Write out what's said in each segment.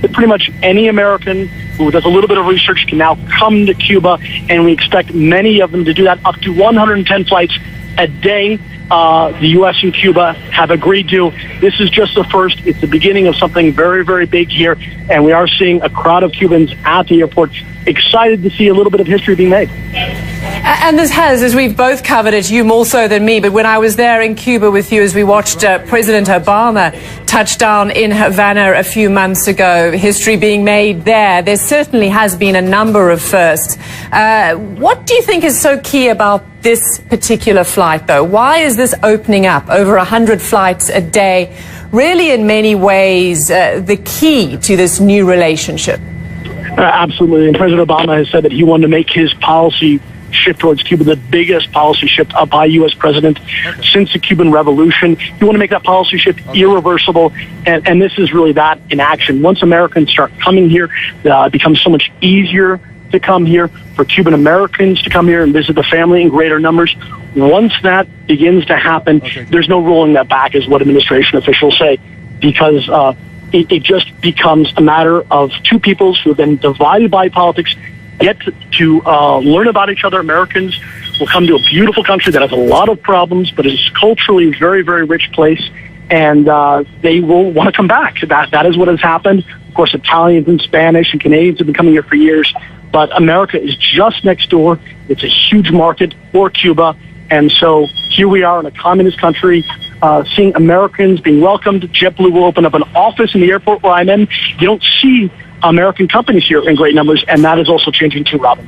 that pretty much any American who does a little bit of research can now come to Cuba, and we expect many of them to do that, up to 110 flights a day. The U.S. and Cuba have agreed to. This is just the first. It's the beginning of something very, very big here, and we are seeing a crowd of Cubans at the airport excited to see a little bit of history being made. And this has, as we've both covered it, you more so than me, but when I was there in Cuba with you, as we watched President Obama touch down in Havana a few months ago, history being made there certainly has been a number of firsts. What do you think is so key about this particular flight, though? Why is this opening up over 100 flights a day, really in many ways the key to this new relationship? Absolutely. And President Obama has said that he wanted to make his policy shift towards Cuba the biggest policy shift by a U.S. president since the Cuban Revolution. You want to make that policy shift irreversible, and this is really that in action. Once Americans start coming here, it becomes so much easier to come here, for Cuban Americans to come here and visit the family in greater numbers. Once that begins to happen, there's no rolling that back, is what administration officials say, because it just becomes a matter of two peoples who have been divided by politics get to learn about each other. Americans will come to a beautiful country that has a lot of problems, but is culturally a very, very rich place, and they will want to come back. That is what has happened. Of course, Italians and Spanish and Canadians have been coming here for years, but America is just next door. It's a huge market for Cuba, and so here we are in a communist country, seeing Americans being welcomed. JetBlue will open up an office in the airport where I'm in. You don't see American companies here in great numbers, and that is also changing too, Robin.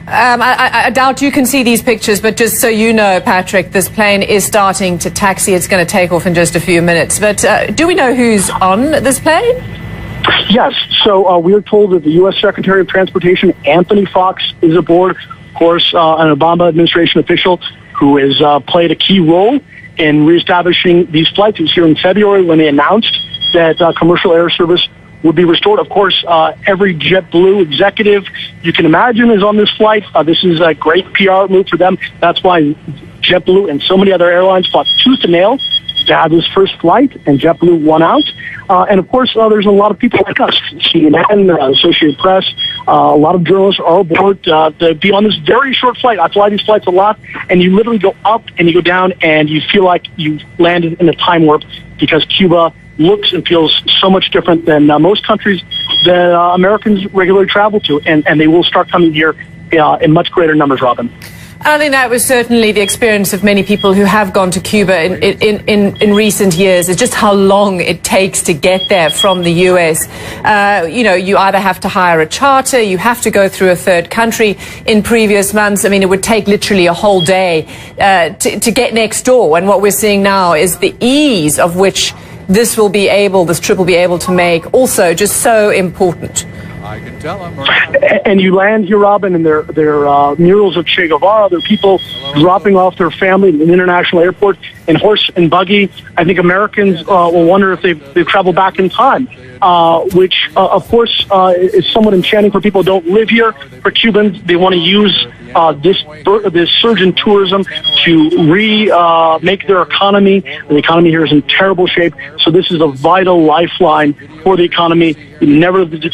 I doubt you can see these pictures, but just so you know, Patrick, this plane is starting to taxi. It's going to take off in just a few minutes. But do we know who's on this plane? Yes. So we are told that the U.S. Secretary of Transportation, Anthony Fox, is aboard. Of course, an Obama administration official who has played a key role in reestablishing these flights. It was here in February when they announced that commercial air service would be restored. Of course, every JetBlue executive you can imagine is on this flight. This is a great PR move for them. That's why JetBlue and so many other airlines fought tooth and nail to have this first flight, and JetBlue won out. And of course, there's a lot of people like us, CNN, Associated Press, a lot of journalists are aboard to be on this very short flight. I fly these flights a lot, and you literally go up and you go down, and you feel like you've landed in a time warp, because Cuba looks and feels so much different than most countries that Americans regularly travel to, and they will start coming here in much greater numbers, Robin. I think that was certainly the experience of many people who have gone to Cuba in recent years, is just how long it takes to get there from the U.S. You either have to hire a charter, you have to go through a third country. In previous months, I mean, it would take literally a whole day to get next door. And what we're seeing now is the ease of which this trip will be able to make, also just so important. I can tell them. And you land here, Robin, and there are murals of Che Guevara. There are people dropping off their family in an international airport in horse and buggy. I think Americans will wonder if they've traveled back in time, which, of course, is somewhat enchanting for people who don't live here. For Cubans, they want to use this surge in tourism to make their economy. The economy here is in terrible shape, so this is a vital lifeline for the economy. Never did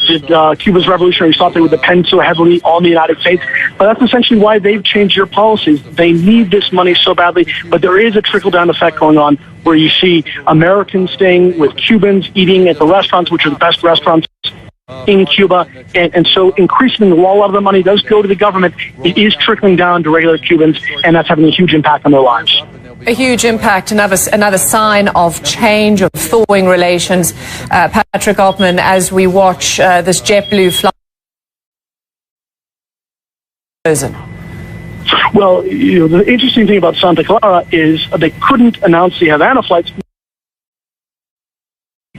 Cuba's revolutionary thought they would depend so heavily on the United States, but that's essentially why they've changed their policies. They need this money so badly, but there is a trickle-down effect going on where you see Americans staying with Cubans, eating at the restaurants, which are the best restaurants in Cuba, and so increasingly, while a lot of the money does go to the government, it is trickling down to regular Cubans, and that's having a huge impact on their lives. A huge impact, another sign of change, of thawing relations. Patrick Altman, as we watch this JetBlue flight. Well, the interesting thing about Santa Clara is they couldn't announce the Havana flights.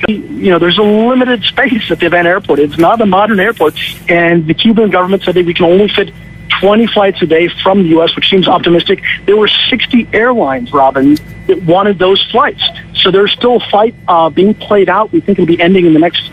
There's a limited space at the Havana airport. It's not a modern airport, and the Cuban government said that we can only fit 20 flights a day from the U.S., which seems optimistic. There were 60 airlines, Robin, that wanted those flights. So there's still a fight being played out. We think it'll be ending in the next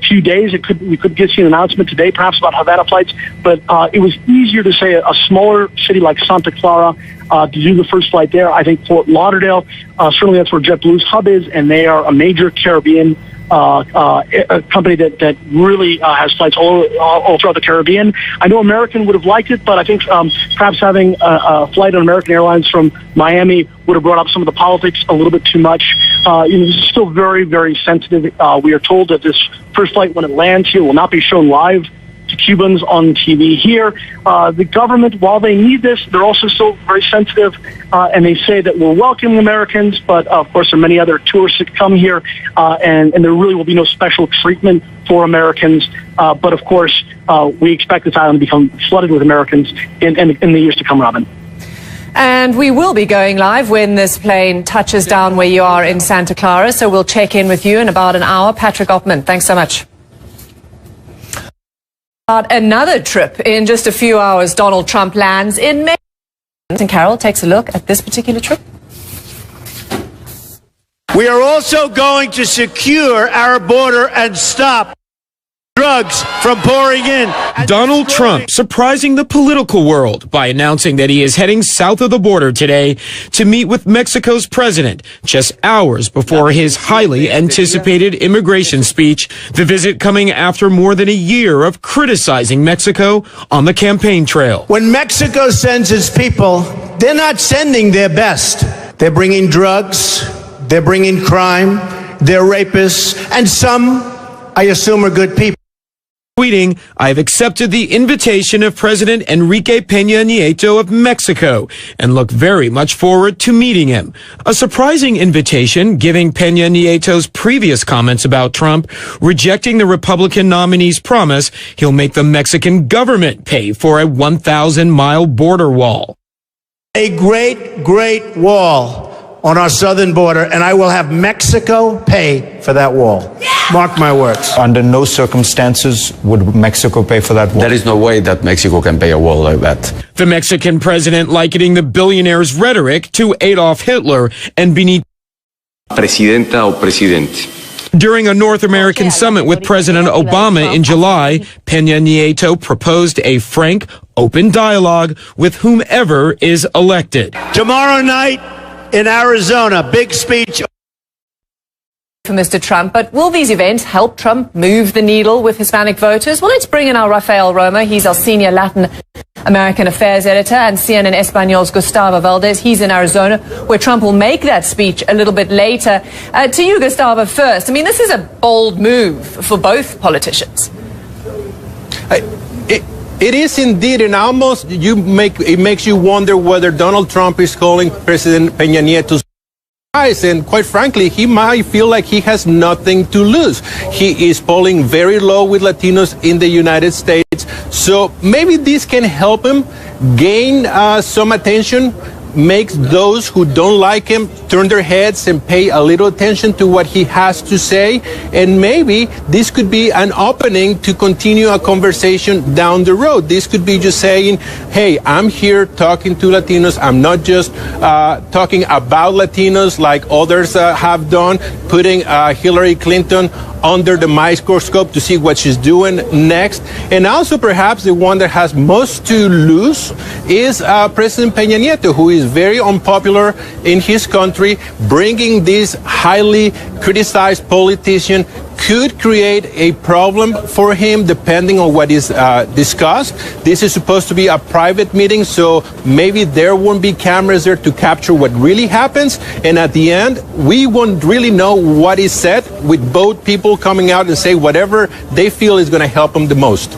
few days. We could get you an announcement today, perhaps, about Havana flights, but it was easier to say a smaller city like Santa Clara to do the first flight there. I think Fort Lauderdale, certainly that's where JetBlue's hub is, and they are a major Caribbean a company that really has flights all throughout the Caribbean. I know American would have liked it, but I think perhaps having a flight on American Airlines from Miami would have brought up some of the politics a little bit too much. This is still very, very sensitive. We are told that this first flight, when it lands here, will not be shown live to Cubans on TV here. The government, while they need this, they're also still very sensitive, and they say that we're welcoming Americans, but of course there are many other tourists that come here, and there really will be no special treatment for Americans. But of course, we expect this island to become flooded with Americans in the years to come, Robin. And we will be going live when this plane touches down where you are in Santa Clara, so we'll check in with you in about an hour. Patrick Oppmann, thanks so much. Another trip in just a few hours. Donald Trump lands in Mexico. And Carol takes a look at this particular trip. We are also going to secure our border and stop drugs from pouring in. Donald Trump surprising the political world by announcing that he is heading south of the border today to meet with Mexico's president just hours before his highly anticipated immigration speech, the visit coming after more than a year of criticizing Mexico on the campaign trail. When Mexico sends its people, they're not sending their best. They're bringing drugs, they're bringing crime, they're rapists, and some, I assume, are good people. Tweeting, I have accepted the invitation of President Enrique Peña Nieto of Mexico and look very much forward to meeting him. A surprising invitation, giving Peña Nieto's previous comments about Trump, rejecting the Republican nominee's promise he'll make the Mexican government pay for a 1,000-mile border wall. A great, great wall on our southern border, and I will have Mexico pay for that wall. Mark my words. Under no circumstances would Mexico pay for that wall. There is no way that Mexico can pay a wall like that. The Mexican president likening the billionaire's rhetoric to Adolf Hitler and Benito. Presidenta o presidente. During a North American summit with President Obama in July, Peña Nieto proposed a frank, open dialogue with whomever is elected. Tomorrow night in Arizona, big speech For Mr. Trump, but will these events help Trump move the needle with Hispanic voters? Well, let's bring in our Rafael Roma. He's our senior Latin American affairs editor, and CNN Español's Gustavo Valdez. He's in Arizona, where Trump will make that speech a little bit later. To you, Gustavo, first. I mean, this is a bold move for both politicians. It is indeed, and almost it makes you wonder whether Donald Trump is calling President Peña Nieto. And quite frankly, he might feel like he has nothing to lose. He is polling very low with Latinos in the United States. So maybe this can help him gain some attention, makes those who don't like him turn their heads and pay a little attention to what he has to say. And maybe this could be an opening to continue a conversation down the road. This could be just saying, hey, I'm here talking to Latinos. I'm not just talking about Latinos like others have done, putting Hillary Clinton under the microscope to see what she's doing next. And also perhaps the one that has most to lose is President Peña Nieto, who is very unpopular in his country. Bringing this highly criticized politician could create a problem for him depending on what is discussed. This is supposed to be a private meeting, so maybe there won't be cameras there to capture what really happens. And at the end, we won't really know what is said, with both people coming out and say whatever they feel is going to help them the most.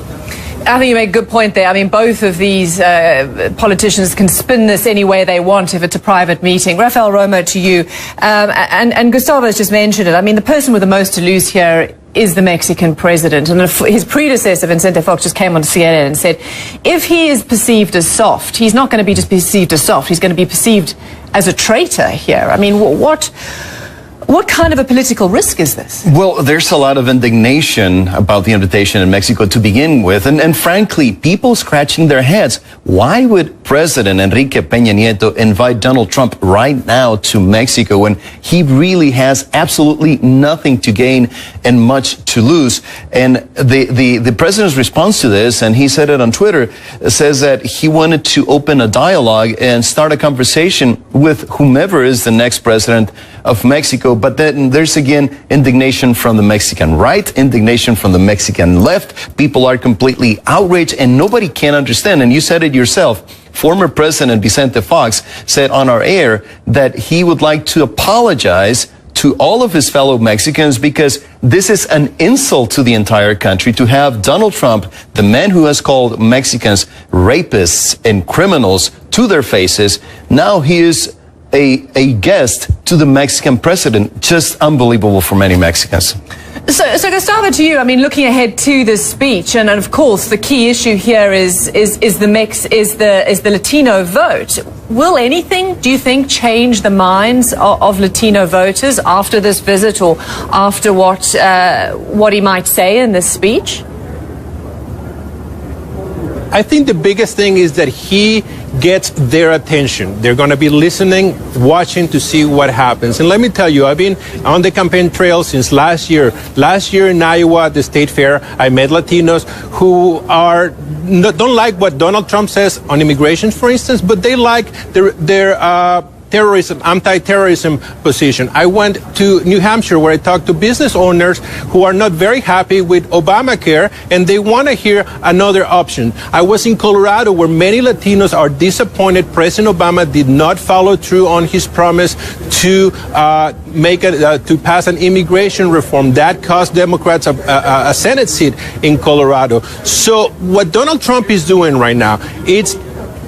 I think you make a good point there. I mean, both of these politicians can spin this any way they want if it's a private meeting. Rafael Roma, to you. And Gustavo has just mentioned it. I mean, the person with the most to lose here is the Mexican president. And his predecessor, Vicente Fox, just came on CNN and said, if he is perceived as soft, he's not going to be just perceived as soft. He's going to be perceived as a traitor here. I mean, what kind of a political risk is this? Well, there's a lot of indignation about the invitation in Mexico to begin with. And frankly, people scratching their heads. Why would President Enrique Peña Nieto invite Donald Trump right now to Mexico when he really has absolutely nothing to gain and much to lose? And the president's response to this, and he said it on Twitter, says that he wanted to open a dialogue and start a conversation with whomever is the next president of Mexico, Mexico, but then there's again indignation from the Mexican right, indignation from the Mexican left. People are completely outraged and nobody can understand. And you said it yourself. Former President Vicente Fox said on our air that he would like to apologize to all of his fellow Mexicans because this is an insult to the entire country to have Donald Trump, the man who has called Mexicans rapists and criminals to their faces, now he is a guest to the Mexican president. Just unbelievable for many Mexicans. So Gustavo, to you, I mean, looking ahead to this speech, and of course the key issue here is the Latino vote. Will anything, do you think, change the minds of Latino voters after this visit or after what he might say in this speech? I think the biggest thing is that he gets their attention. They're going to be listening, watching to see what happens. And let me tell you, I've been on the campaign trail since last year. Last year in Iowa at the state fair, I met Latinos who don't like what Donald Trump says on immigration, for instance, but they like their terrorism, anti-terrorism position. I went to New Hampshire where I talked to business owners who are not very happy with Obamacare and they want to hear another option. I was in Colorado where many Latinos are disappointed President Obama did not follow through on his promise to to pass an immigration reform that cost Democrats a Senate seat in Colorado. So what Donald Trump is doing right now, it's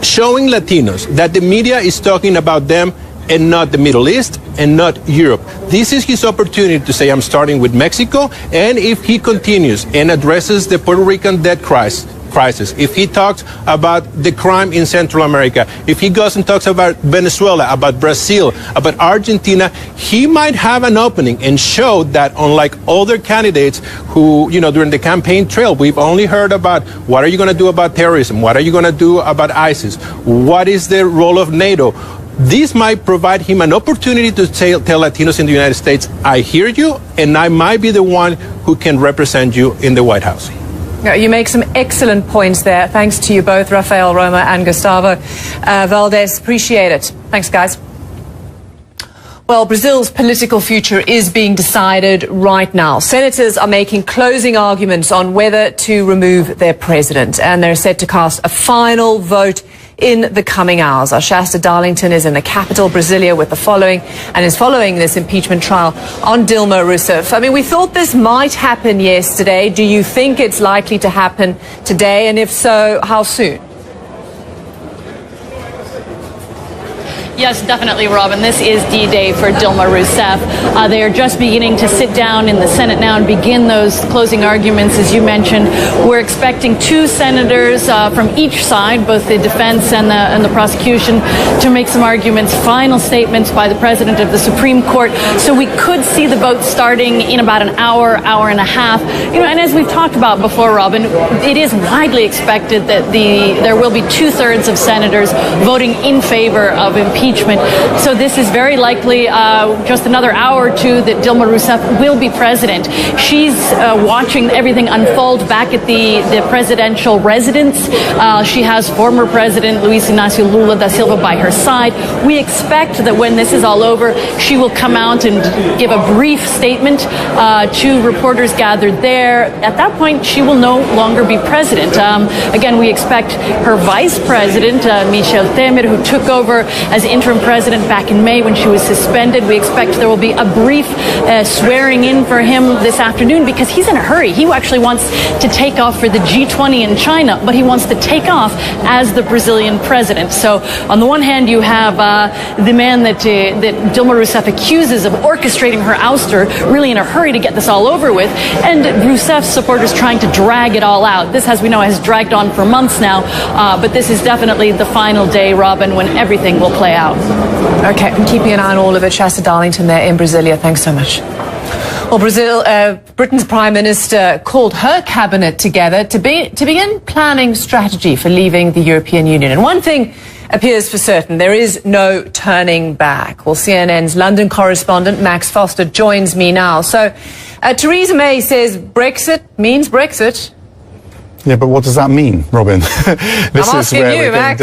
showing Latinos that the media is talking about them and not the Middle East and not Europe. This is his opportunity to say, I'm starting with Mexico, and if he continues and addresses the Puerto Rican debt crisis, if he talks about the crime in Central America, if he goes and talks about Venezuela, about Brazil, about Argentina, he might have an opening and show that unlike other candidates who, during the campaign trail, we've only heard about what are you going to do about terrorism? What are you going to do about ISIS? What is the role of NATO? This might provide him an opportunity to tell Latinos in the United States, I hear you, and I might be the one who can represent you in the White House. You make some excellent points there. Thanks to you both, Rafael Roma and Gustavo Valdez. Appreciate it. Thanks, guys. Well, Brazil's political future is being decided right now. Senators are making closing arguments on whether to remove their president, and they're set to cast a final vote in the coming hours. Our Shasta Darlington is in the capital, Brasilia, with the following, and is following this impeachment trial on Dilma Rousseff. I mean, we thought this might happen yesterday. Do you think it's likely to happen today? And if so, how soon? Yes, definitely, Robin. This is D-Day for Dilma Rousseff. They are just beginning to sit down in the Senate now and begin those closing arguments, as you mentioned. We're expecting two senators from each side, both the defense and the prosecution, to make some arguments, final statements by the president of the Supreme Court. So we could see the vote starting in about an hour, hour and a half. And as we've talked about before, Robin, it is widely expected that there will be 2/3 of senators voting in favor of impeachment. So this is very likely just another hour or two that Dilma Rousseff will be president. She's watching everything unfold back at the presidential residence. She has former President Luiz Inácio Lula da Silva by her side. We expect that when this is all over, she will come out and give a brief statement to reporters gathered there. At that point, she will no longer be president. Again, we expect her vice president, Michel Temer, who took over as interim president back in May when she was suspended. We expect there will be a brief swearing in for him this afternoon because he's in a hurry. He actually wants to take off for the G20 in China, but he wants to take off as the Brazilian president. So on the one hand, you have the man that Dilma Rousseff accuses of orchestrating her ouster, really in a hurry to get this all over with, and Rousseff's supporters trying to drag it all out. This, as we know, has dragged on for months now, but this is definitely the final day, Robin, when everything will play out. Okay, I'm keeping an eye on all of it. Shasta Darlington there in Brasilia. Thanks so much. Well, Britain's Prime Minister called her cabinet together to begin planning strategy for leaving the European Union. And one thing appears for certain, there is no turning back. Well, CNN's London correspondent Max Foster joins me now. So, Theresa May says Brexit means Brexit. Yeah, but what does that mean, Robin? I'm asking you, Max.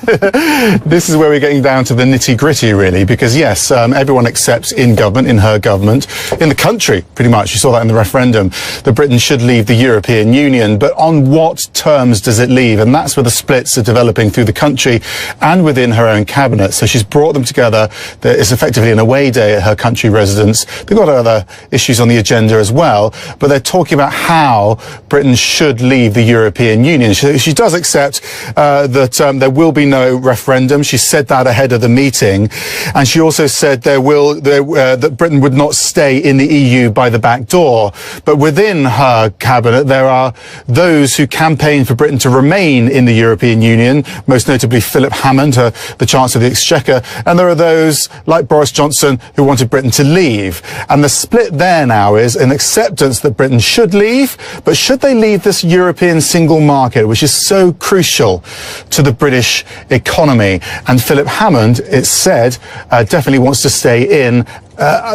This is where we're getting down to the nitty-gritty, really, because yes, everyone accepts in government, in her government, in the country, pretty much, you saw that in the referendum, that Britain should leave the European Union. But on what terms does it leave? And that's where the splits are developing through the country and within her own cabinet. So she's brought them together. There is effectively an away day at her country residence. They've got other issues on the agenda as well, but they're talking about how Britain should leave the European Union. She does accept that there will be no referendum. She said that ahead of the meeting, and she also said that Britain would not stay in the EU by the back door. But within her cabinet, there are those who campaign for Britain to remain in the European Union, most notably Philip Hammond, the Chancellor of the Exchequer, and there are those like Boris Johnson who wanted Britain to leave. And the split there now is an acceptance that Britain should leave, but should they leave this European single market, which is so crucial to the British economy? And Philip Hammond, it's said, definitely wants to stay in.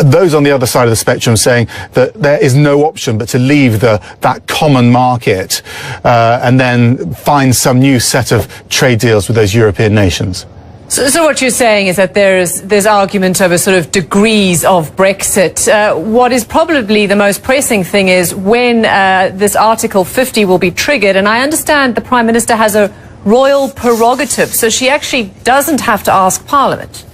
Those on the other side of the spectrum saying that there is no option but to leave that common market and then find some new set of trade deals with those European nations. So what you're saying is that there's argument over sort of degrees of Brexit. What is probably the most pressing thing is when this Article 50 will be triggered, and I understand the Prime Minister has a royal prerogative, so she actually doesn't have to ask Parliament.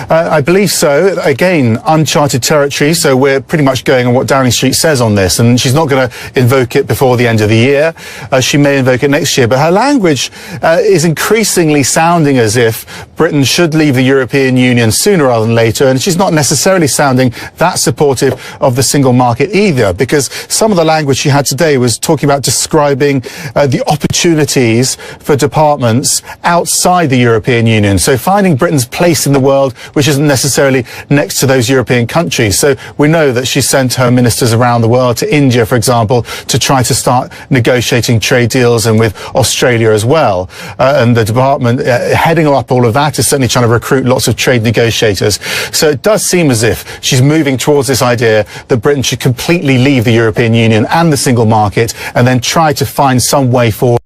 I believe so. Again, uncharted territory, so we're pretty much going on what Downing Street says on this, and she's not going to invoke it before the end of the year. She may invoke it next year, but her language is increasingly sounding as if Britain should leave the European Union sooner rather than later, and she's not necessarily sounding that supportive of the single market either, because some of the language she had today was talking about describing the opportunities for departments outside the European Union, so finding Britain's place in the world which isn't necessarily next to those European countries. So we know that she sent her ministers around the world to India, for example, to try to start negotiating trade deals, and with Australia as well. And the department heading up all of that is certainly trying to recruit lots of trade negotiators. So it does seem as if she's moving towards this idea that Britain should completely leave the European Union and the single market and then try to find some way forward.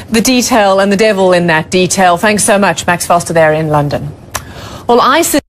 The detail and the devil in that detail. Thanks so much, Max Foster there in London. Well, ISIS